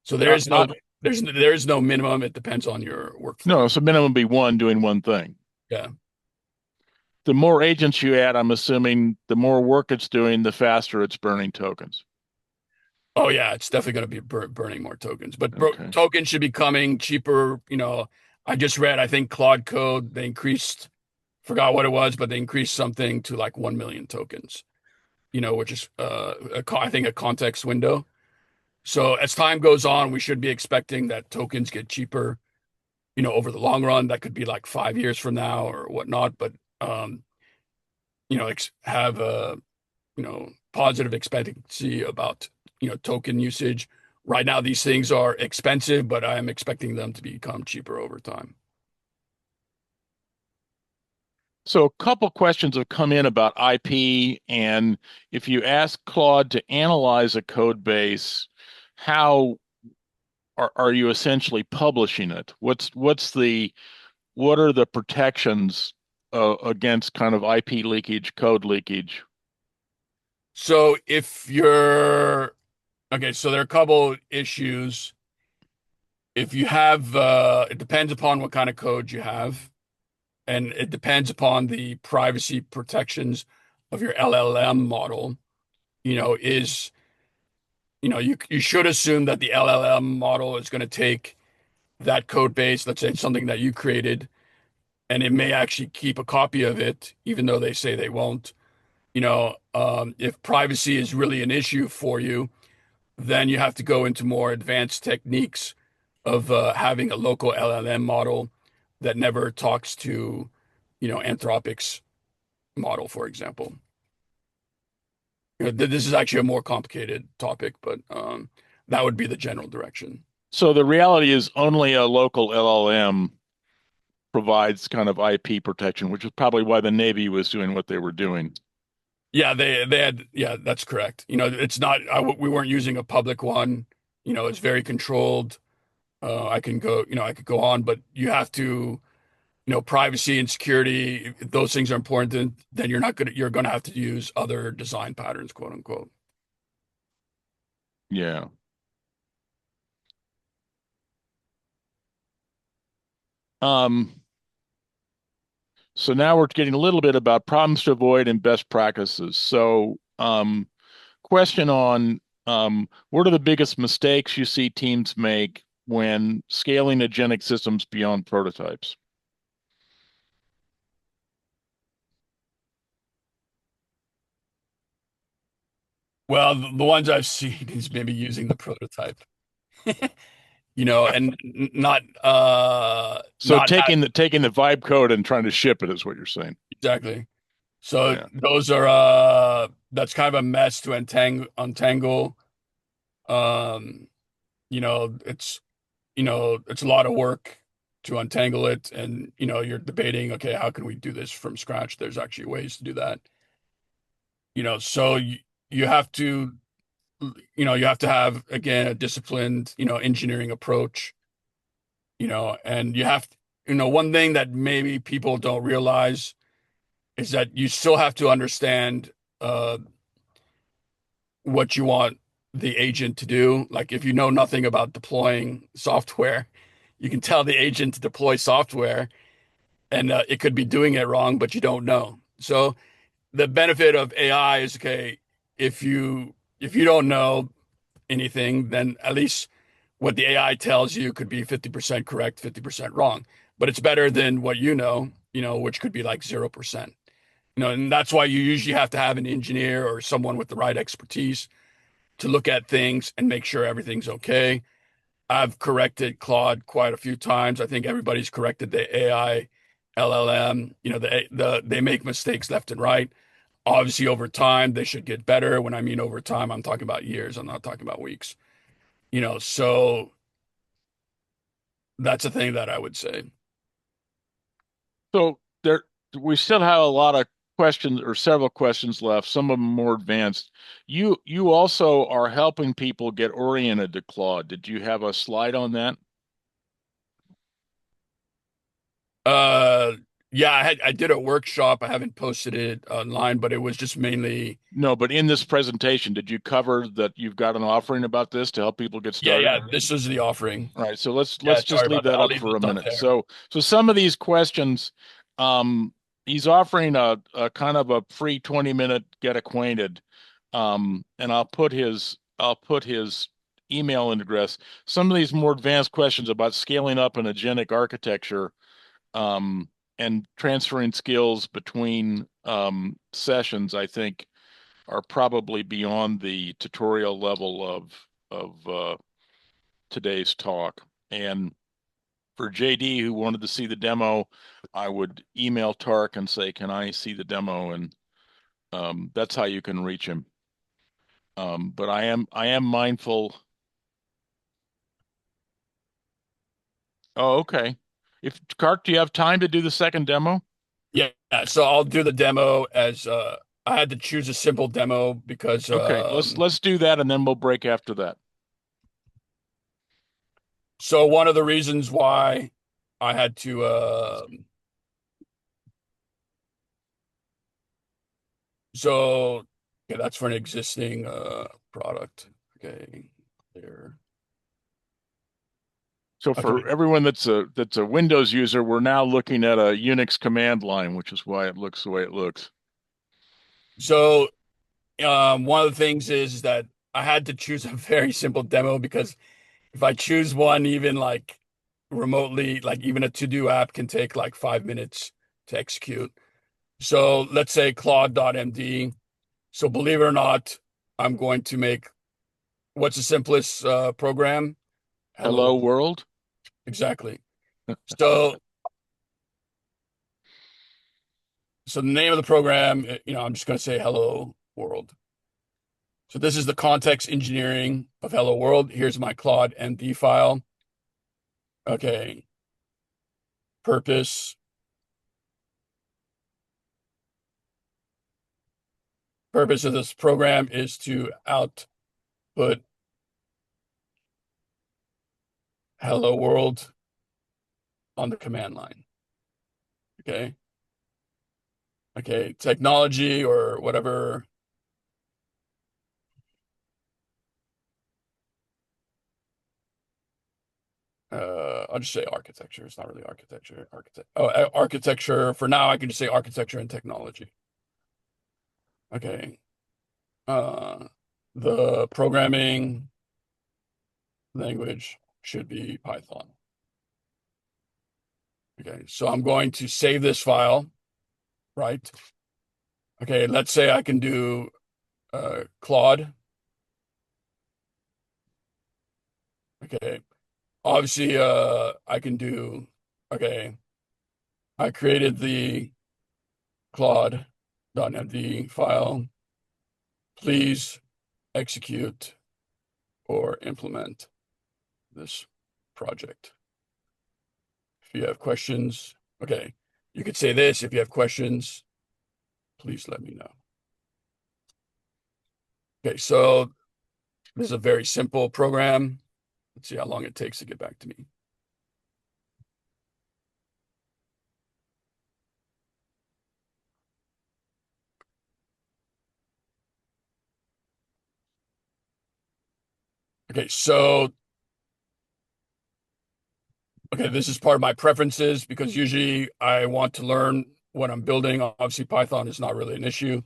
So
Uh, uh,
there is no minimum. It depends on your workflow.
no, so minimum be one doing one thing.
Yeah.
The more agents you add, I'm assuming the more work it's doing, the faster it's burning tokens.
Oh yeah, it's definitely going to be burning more tokens. But
Okay.
tokens should be coming cheaper. I just read, I think Claude Code, they increased, forgot what it was, but they increased something to like 1 million tokens, which is I think a context window. So as time goes on, we should be expecting that tokens get cheaper, over the long run. That could be like 5 years from now or whatnot. But have a positive expectancy about token usage. Right now, these things are expensive, but I'm expecting them to become cheaper over time.
So a couple questions have come in about IP, and if you ask Claude to analyze a code base, how are you essentially publishing it? What are the protections against kind of IP leakage, code leakage?
So if you're okay, so there are a couple issues. If you have, it depends upon what kind of code you have, and it depends upon the privacy protections of your LLM model. You know, is you should assume that the LLM model is going to take that code base, let's say something that you created, and it may actually keep a copy of it, even though they say they won't. If privacy is really an issue for you, then you have to go into more advanced techniques of having a local LLM model that never talks to, Anthropic's model, for example. This is actually a more complicated topic, but that would be the general direction.
So the reality is only a local LLM provides kind of IP protection, which is probably why the Navy was doing what they were doing.
Yeah, they had, yeah, that's correct. It's not, we weren't using a public one. It's very controlled. I could go on, but you have to, privacy and security, if those things are important, then you're gonna have to use other design patterns, quote unquote.
Yeah. Um, so now we're getting a little bit about problems to avoid and best practices. So, question on What are the biggest mistakes you see teams make when scaling agentic systems beyond prototypes?
Well, the ones I've seen is maybe using the prototype, and not
So
not
taking the vibe code and trying to ship it is what you're saying.
exactly. So
Yeah.
those are that's kind of a mess to untangle. Um, it's it's a lot of work to untangle it, and you're debating, okay, how can we do this from scratch? There's actually ways to do that. So you have to you have to have, again, a disciplined engineering approach, and one thing that maybe people don't realize is that you still have to understand uh what you want the agent to do. Like, if you know nothing about deploying software, you can tell the agent to deploy software, and it could be doing it wrong, but you don't know. So the benefit of AI is, okay, if you don't know anything, then at least what the AI tells you could be 50% correct, 50% wrong. But it's better than what which could be like 0%. And that's why you usually have to have an engineer or someone with the right expertise to look at things and make sure everything's okay. I've corrected Claude quite a few times. I think everybody's corrected the AI LLM. They make mistakes left and right. Obviously, over time, they should get better. When I mean over time, I'm talking about years. I'm not talking about weeks. So that's a thing that I would say.
So we still have a lot of questions or several questions left, some of them more advanced. You also are helping people get oriented to Claude. Did you have a slide on that?
Uh, yeah, I did a workshop. I haven't posted it online, but it was just mainly.
No, but in this presentation, did you cover that you've got an offering about this to help people get
Yeah,
started?
yeah. This is the offering.
All right, so let's
Yeah,
just
sorry
leave
about that.
that
I'll
up
leave
for
this
a
up
minute.
there.
So some of these questions, he's offering a kind of a free 20-minute get acquainted, and I'll put his email address. Some of these more advanced questions about scaling up an agentic architecture, and transferring skills between sessions, I think, are probably beyond the tutorial level of today's talk. And for JD, who wanted to see the demo, I would email Tark and say, "Can I see the demo?" And that's how you can reach him. But I am mindful. Oh, okay. If Tark, do you have time to do the second demo?
Yeah, so I'll do the demo as I had to choose a simple demo because
Okay, let's do that, and then we'll break after that.
so one of the reasons why I had to so okay, that's for an existing product. Okay. There.
So for
Okay.
everyone that's a Windows user, we're now looking at a Unix command line, which is why it looks the way it looks.
So one of the things is that I had to choose a very simple demo because if I choose one, even like remotely, like even a to-do app can take like 5 minutes to execute. So let's say Claude.md. So believe it or not, I'm going to make what's the simplest program? Hello
Hello
World.
world.
Exactly. So so the name of the program, I'm just going to say Hello World. So this is the context engineering of Hello World. Here's my Claude MD file. Okay. Purpose. Purpose of this program is to output Hello World on the command line. Okay. Okay. Technology or whatever. I'll just say architecture. It's not really architecture. Architecture. For now, I can just say architecture and technology. Okay. Uh, The programming language should be Python. Okay, so I'm going to save this file, right? Okay, let's say I can do Claude. Okay, obviously I can do, okay, I created the Claude.md file. Please execute or implement this project. If you have questions, okay, you could say this. If you have questions, please let me know. Okay, so this is a very simple program. Let's see how long it takes to get back to me. Okay, so this is part of my preferences because usually I want to learn what I'm building. Obviously, Python is not really an issue.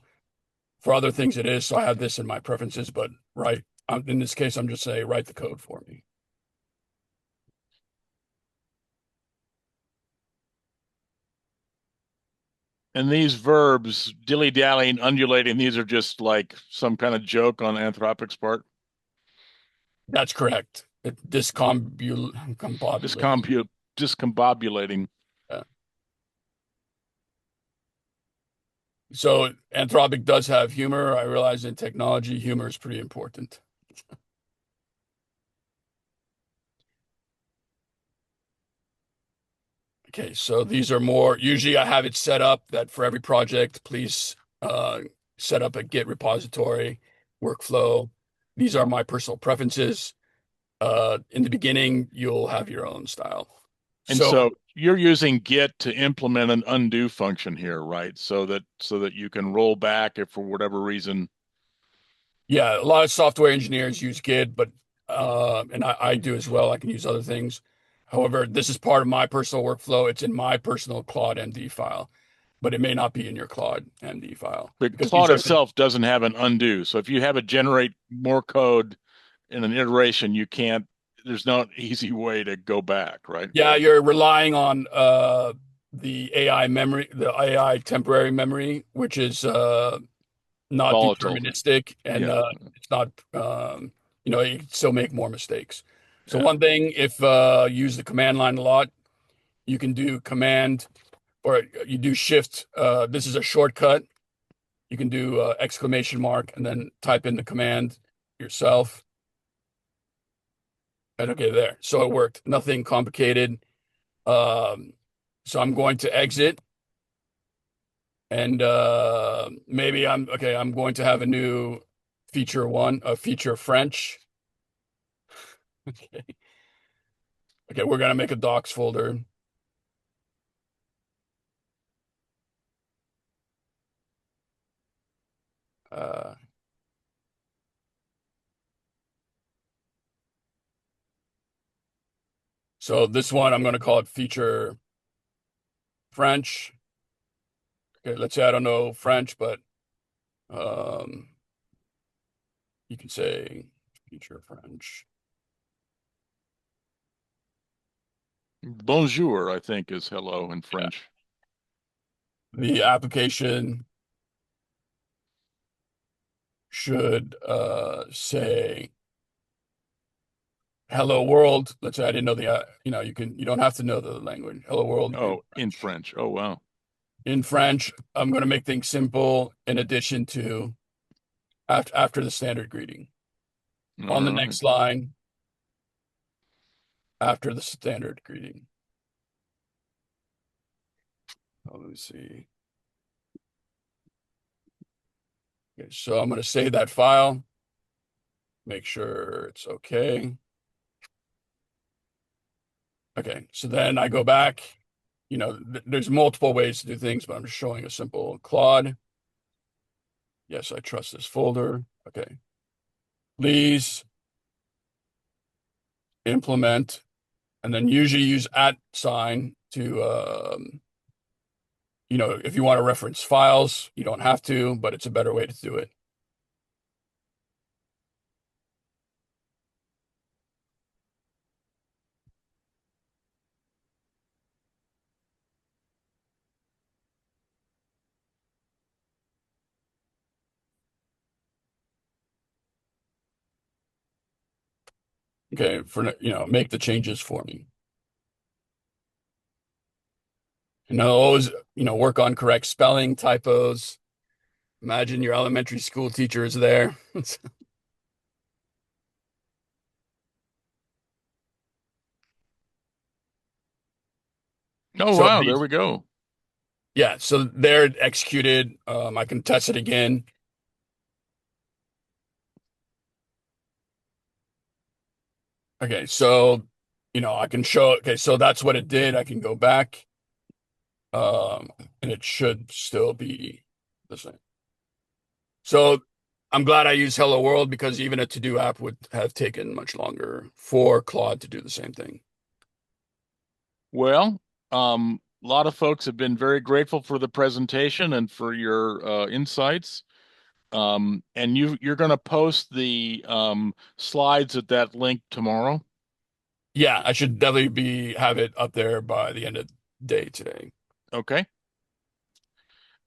For other things, it is. So I have this in my preferences, but in this case, I'm just saying write the code for me.
And these verbs, dilly-dallying, undulating, these are just like some kind of joke on Anthropic's part.
That's correct. Discombobulating.
Discombobulating.
Yeah. So Anthropic does have humor. I realize in technology, humor is pretty important. Okay, so these are more, usually I have it set up that for every project, please set up a Git repository workflow. These are my personal preferences. In the beginning, you'll have your own style.
And
So
so you're using Git to implement an undo function here, right? So that you can roll back if for whatever reason.
yeah, a lot of software engineers use Git, but and I do as well. I can use other things. However, this is part of my personal workflow. It's in my personal Claude MD file, but it may not be in your Claude MD file
But
because
Claude
these are
itself doesn't have an undo. So if you have it generate more code in an iteration, you can't, there's no easy way to go back, right?
yeah, you're relying on the AI memory, the AI temporary memory, which is not
Volatile.
deterministic and
Yeah.
it's not you can still make more mistakes. So
Yeah.
one thing, if you use the command line a lot, you can do command or you do shift. This is a shortcut. You can do exclamation mark and then type in the command yourself. And okay, there. So it worked. Nothing complicated. Um, so I'm going to exit and maybe I'm going to have a new a feature French. Okay. Okay, we're gonna make a docs folder. Uh, so this one I'm gonna call it feature French. Okay, let's say I don't know French, but um, you can say feature French.
Bonjour, I think, is hello in
Yeah.
French.
The application should say hello world. Let's say I didn't know you don't have to know the language. Hello world in
Oh, in
French.
French. Oh, wow.
In French, I'm going to make things simple in addition to after the standard greeting.
All
On the
right.
next line, after the standard greeting. Oh, let me see. Okay, so I'm going to save that file, make sure it's okay. Okay, so then I go back. There's multiple ways to do things, but I'm just showing a simple Claude. Yes, I trust this folder. Okay. Please implement, and then usually use @ to, if you want to reference files, you don't have to, but it's a better way to do it. Okay, make the changes for me. And I'll always, work on correct spelling, typos. Imagine your elementary school teacher is there.
Oh,
So
wow. There
these,
we go.
yeah, so they're executed. I can test it again. Okay, so I can show. Okay, so that's what it did. I can go back, um, and it should still be the same. So I'm glad I used Hello World because even a to-do app would have taken much longer for Claude to do the same thing.
Well, a lot of folks have been very grateful for the presentation and for your insights. And you're going to post the slides at that link tomorrow.
Yeah, I should definitely have it up there by the end of the day today.
Okay.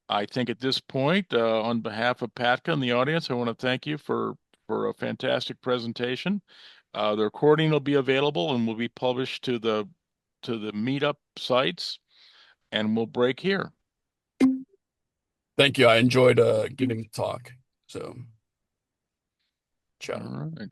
I think at this point, on behalf of Patka and the audience, I want to thank you for a fantastic presentation. The recording will be available and will be published to the meetup sites, and we'll break here.
Thank you. I enjoyed giving the talk. So,
All
ciao.
right.